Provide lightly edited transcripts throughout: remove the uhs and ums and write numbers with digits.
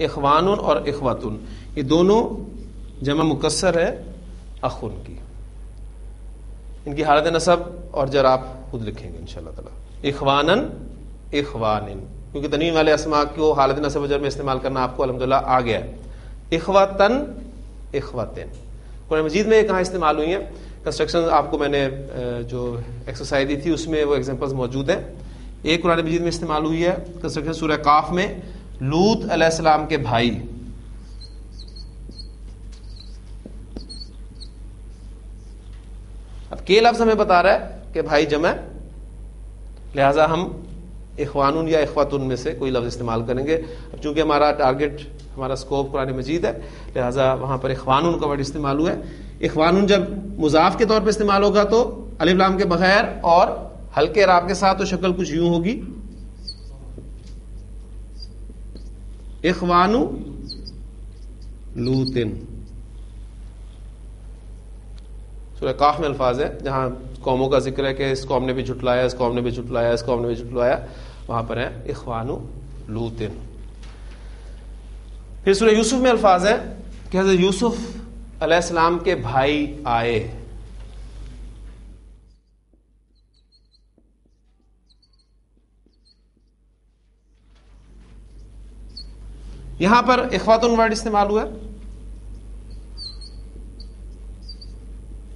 اخوان اور اخوتن، یہ دونوں جمع مکسر ہے اخن کی. ان کی حالت نصب اور جر آپ خود لکھیں گے انشاءاللہ تعالی. اخوانن اخوانن، کیونکہ تنوین والے اسماء کو حالت نصب و جر میں استعمال کرنا آپ کو الحمدللہ آ گیا ہے. اخوتن اخوتن قرآن مجید میں کہاں استعمال ہوئی ہیں؟ کنسٹرکشن آپ کو میں نے جو ایکسرسائز دی تھی اس میں وہ ایگزامپلز موجود ہیں. ایک قرآن مجید میں استعمال ہوئی ہے کنسٹرکشن سورہ قاف میں، لوط علیہ السلام کے بھائی. اب کے لفظ ہمیں بتا رہا ہے کہ بھائی جمع، لہذا ہم اخوانون یا اخواتن میں سے کوئی لفظ استعمال کریں گے. اب چونکہ ہمارا ٹارگٹ، ہمارا سکوپ قرآن مجید ہے، لہذا وہاں پر اخوانون کا ورڈ استعمال ہوا ہے. اخوانون جب مضاف کے طور پہ استعمال ہوگا تو الف لام کے بغیر اور ہلکے اعراب کے ساتھ تو شکل کچھ یوں ہوگی، اخوانو لوتن. سورہ قاف میں الفاظ ہے جہاں قوموں کا ذکر ہے کہ اس قوم نے بھی جھٹلایا، اس قوم نے بھی جھٹلایا، اس قوم نے بھی جھٹلایا، وہاں پر ہے اخوانو لوتن. پھر سورہ یوسف میں الفاظ ہے کہ حضرت یوسف علیہ السلام کے بھائی آئے. یہاں پر اخواتن ورڈ استعمال ہوا ہے.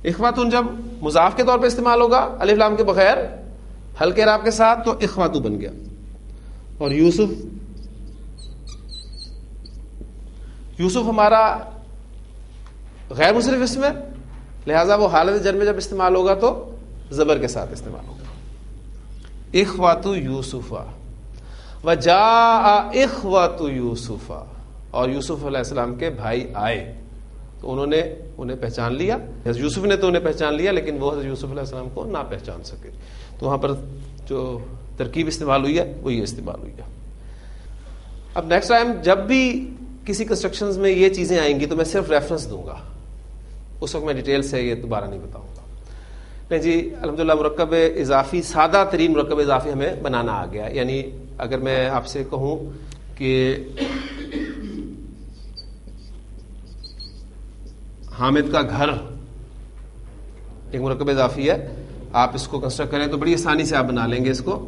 اخواتن جب مضاف کے طور پہ استعمال ہوگا الف لام کے بغیر ہلکے اعراب کے ساتھ تو اخواتو بن گیا. اور یوسف ہمارا غیر مصرف اسم ہے، لہذا وہ حالت جر میں جب استعمال ہوگا تو زبر کے ساتھ استعمال ہوگا. اخواتو یوسفا وجاء اخواتو یوسفا، اور یوسف علیہ السلام کے بھائی آئے تو انہوں نے انہیں پہچان لیا. حضرت یوسف نے تو انہیں پہچان لیا لیکن وہ حضرت یوسف علیہ السلام کو نہ پہچان سکے. تو وہاں پر جو ترکیب استعمال ہوئی ہے وہ یہ استعمال ہوئی ہے. اب نیکسٹ ٹائم جب بھی کسی کنسٹرکشنز میں یہ چیزیں آئیں گی تو میں صرف ریفرنس دوں گا، اس وقت میں ڈیٹیل سے یہ دوبارہ نہیں بتاؤں گا. نہیں جی، الحمدللہ مرکب اضافی، سادہ ترین مرکب اضافی ہمیں بنانا آ گیا. یعنی اگر میں آپ سے کہوں کہ حامد کا گھر ایک مرکب اضافی ہے، آپ اس کو کنسٹرکٹ کریں تو بڑی آسانی سے آپ بنا لیں گے اس کو.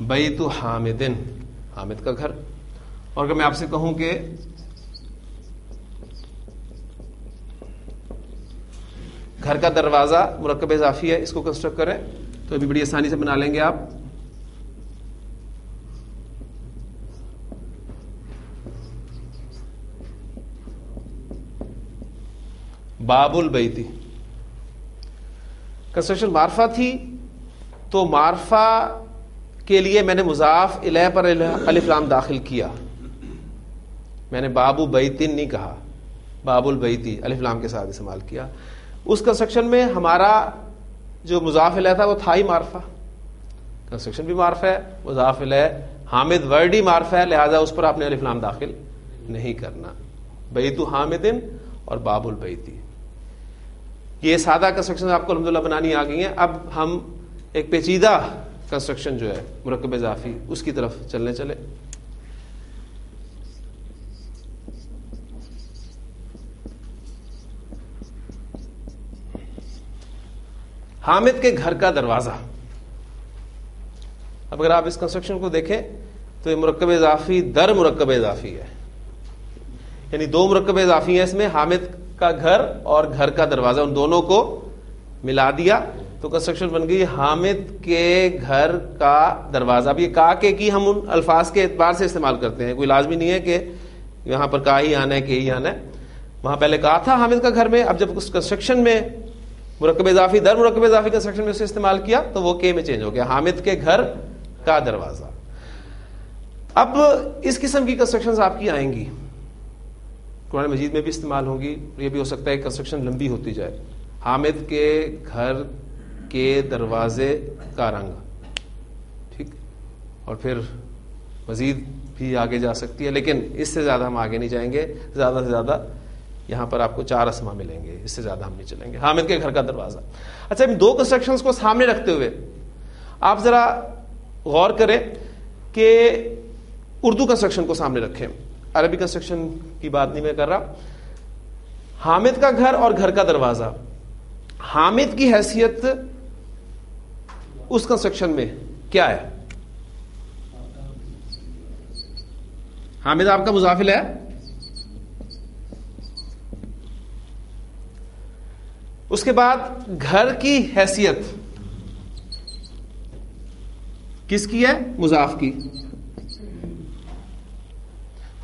بیت حامدن، حامد کا گھر. اور اگر میں آپ سے کہوں کہ گھر کا دروازہ مرکب اضافی ہے، اس کو کنسٹرکٹ کریں تو ابھی بڑی آسانی سے بنا لیں گے آپ. باب البیتی، کنسٹرکشن معرفہ تھی تو معرفہ کے لیے میں نے مضاف الیہ پر الف لام داخل کیا. میں نے بابو بیتن نہیں کہا، باب البیتی الف لام کے ساتھ استعمال کیا. اس کنسٹرکشن میں ہمارا جو مضاف الیہ تھا وہ تھا ہی معرفہ. کنسٹرکشن بھی معرفہ ہے، مضاف الیہ حامد ورڈ ہی معرفہ ہے، لہذا اس پر آپ نے الف لام داخل نہیں کرنا. بیت حامدن اور باب البیتی، یہ سادہ کنسٹرکشن آپ کو الحمدللہ بنانی آ گئی ہیں. اب ہم ایک پیچیدہ کنسٹرکشن جو ہے مرکب اضافی اس کی طرف چلے. حامد کے گھر کا دروازہ. اب اگر آپ اس کنسٹرکشن کو دیکھیں تو یہ مرکب اضافی در مرکب اضافی ہے، یعنی دو مرکب اضافی ہیں اس میں، حامد کا گھر اور گھر کا دروازہ، ان دونوں کو ملا دیا تو کنسٹرکشن بن گئی حامد کے گھر کا دروازہ. اب یہ کا کے کی ہم ان الفاظ کے اعتبار سے استعمال کرتے ہیں، کوئی لازمی نہیں ہے کہ یہاں پر کا ہی آنا ہے کہ ہی آنا ہے. وہاں پہلے کہا تھا حامد کا گھر میں، اب جب اس کنسٹرکشن میں مرکب اضافی در مرکب اضافی کنسٹرکشن میں اسے استعمال کیا تو وہ کے میں چینج ہو گیا، حامد کے گھر کا دروازہ. اب اس قسم کی کنسٹرکشنز آپ کی آئیں گی، قرآن مجید میں بھی استعمال ہوں گی. یہ بھی ہو سکتا ہے کہ کنسٹرکشن لمبی ہوتی جائے. حامد کے گھر کے دروازے کا رنگ، ٹھیک، اور پھر مزید بھی آگے جا سکتی ہے، لیکن اس سے زیادہ ہم آگے نہیں جائیں گے. زیادہ سے زیادہ یہاں پر آپ کو 4 اسما ملیں گے, اس سے زیادہ ہم نہیں چلیں گے. حامد کے گھر کا دروازہ. اچھا, ان 2 کنسٹرکشنز کو سامنے رکھتے ہوئے آپ ذرا غور کریں کہ اردو کنسٹرکشن کو سامنے رکھیں, عربی کنسٹرکشن کی بات نہیں میں کر رہا. حامد کا گھر اور گھر کا دروازہ, حامد کی حیثیت اس کنسٹرکشن میں کیا ہے؟ حامد آپ کا مضاف ہے. اس کے بعد گھر کی حیثیت کس کی ہے؟ مضاف کی.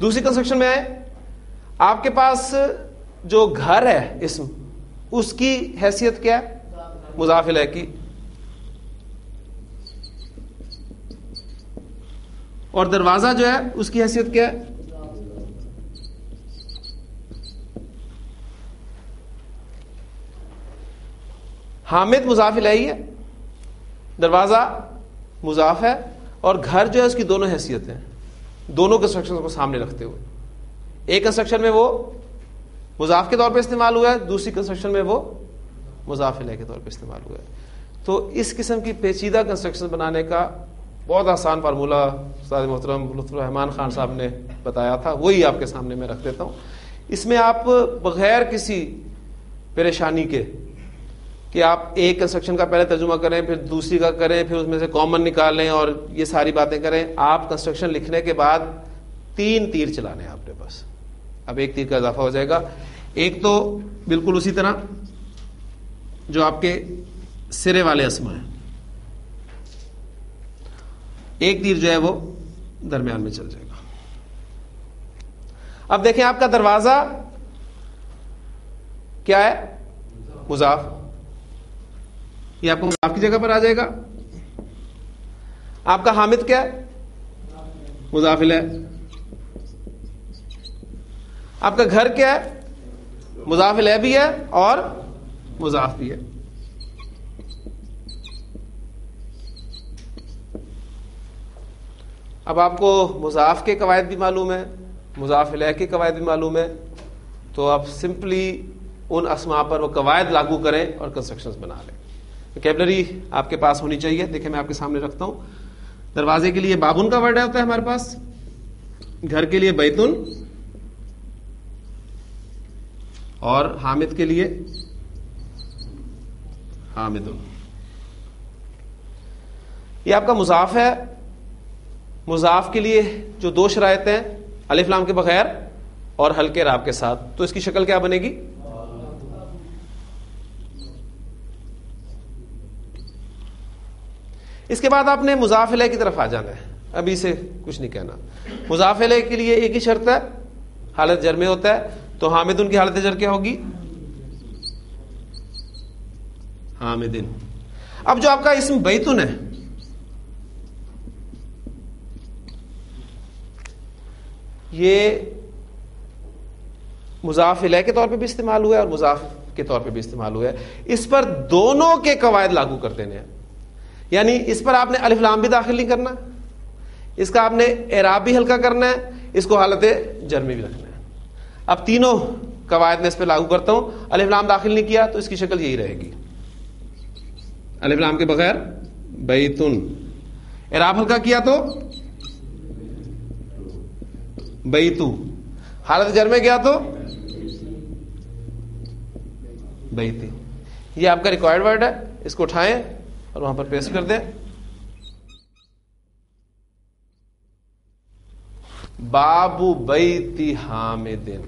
دوسری کنسٹرکشن میں آئے, آپ کے پاس جو گھر ہے اسم, اس کی حیثیت کیا ہے؟ مضاف الیہ کی. اور دروازہ جو ہے اس کی حیثیت کیا ہے؟ حامد مضاف الیہ ہے, دروازہ مضاف ہے, اور گھر جو ہے اس کی دونوں حیثیت ہیں, دونوں کنسٹرکشن کو سامنے رکھتے ہوئے. ایک کنسٹرکشن میں وہ مضاف کے طور پہ استعمال ہوا ہے, دوسری کنسٹرکشن میں وہ مضاف الیہ کے طور پہ استعمال ہوا ہے. تو اس قسم کی پیچیدہ کنسٹرکشن بنانے کا بہت آسان فارمولہ استاد محترم لطف الرحمان خان صاحب نے بتایا تھا, وہی آپ کے سامنے میں رکھ دیتا ہوں. اس میں آپ بغیر کسی پریشانی کے کہ آپ ایک کنسٹرکشن کا پہلے ترجمہ کریں, پھر دوسری کا کریں, پھر اس میں سے کامن نکالیں اور یہ ساری باتیں کریں, آپ کنسٹرکشن لکھنے کے بعد 3 تیر چلانے ہیں آپ نے بس. اب ایک تیر کا اضافہ ہو جائے گا. ایک تو بالکل اسی طرح جو آپ کے سرے والے اسما ہیں, ایک تیر جو ہے وہ درمیان میں چل جائے گا. اب دیکھیں آپ کا دروازہ کیا ہے؟ مضاف. یہ آپ کو مضاف کی جگہ پر آ جائے گا. آپ کا حامد کیا ہے؟ مضاف الیہ. آپ کا گھر کیا ہے؟ مضاف الیہ بھی ہے اور مضاف بھی ہے. اب آپ کو مضاف کے قواعد بھی معلوم ہے, مضاف الیہ کے قواعد بھی معلوم ہے, تو آپ سمپلی ان اسماء پر وہ قواعد لاگو کریں اور کنسٹرکشنز بنا لیں. ویکیبلری آپ کے پاس ہونی چاہیے. دیکھیں میں آپ کے سامنے رکھتا ہوں. دروازے کے لیے بابن کا ورڈ ہوتا ہے ہمارے پاس, گھر کے لیے بیتن, اور حامد کے لیے حامدن. یہ آپ کا مضاف ہے. مضاف کے لیے جو 2 شرائط ہیں, الف لام کے بغیر اور ہلکے راب کے ساتھ, تو اس کی شکل کیا بنے گی؟ اس کے بعد آپ نے مضاف الیہ کی طرف آ جانا ہے. ابھی سے کچھ نہیں کہنا. مضاف الیہ کے لیے ایک ہی شرط ہے, حالت جر میں ہوتا ہے, تو حامدن کی حالت جر کیا ہوگی؟ حامدن. اب جو آپ کا اسم بیتن ہے, یہ مضاف الیہ کے طور پہ بھی استعمال ہوا ہے اور مضاف کے طور پہ بھی استعمال ہوا ہے. اس پر دونوں کے قواعد لاگو کر دینے ہیں. یعنی اس پر آپ نے الف لام بھی داخل نہیں کرنا, اس کا آپ نے اعراب بھی ہلکا کرنا ہے, اس کو حالت جر میں بھی رکھنا ہے. اب تینوں قواعد میں اس پہ لاگو کرتا ہوں. الف لام داخل نہیں کیا تو اس کی شکل یہی رہے گی, الف لام کے بغیر بیتن. اعراب ہلکا کیا تو بیتو. حالت جر میں گیا تو بیتی. یہ آپ کا ریکوائرڈ ورڈ ہے, اس کو اٹھائیں اور وہاں پر پیسٹ کر دیں. بابو بیتی حامدن,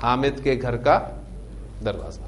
حامد کے گھر کا دروازہ.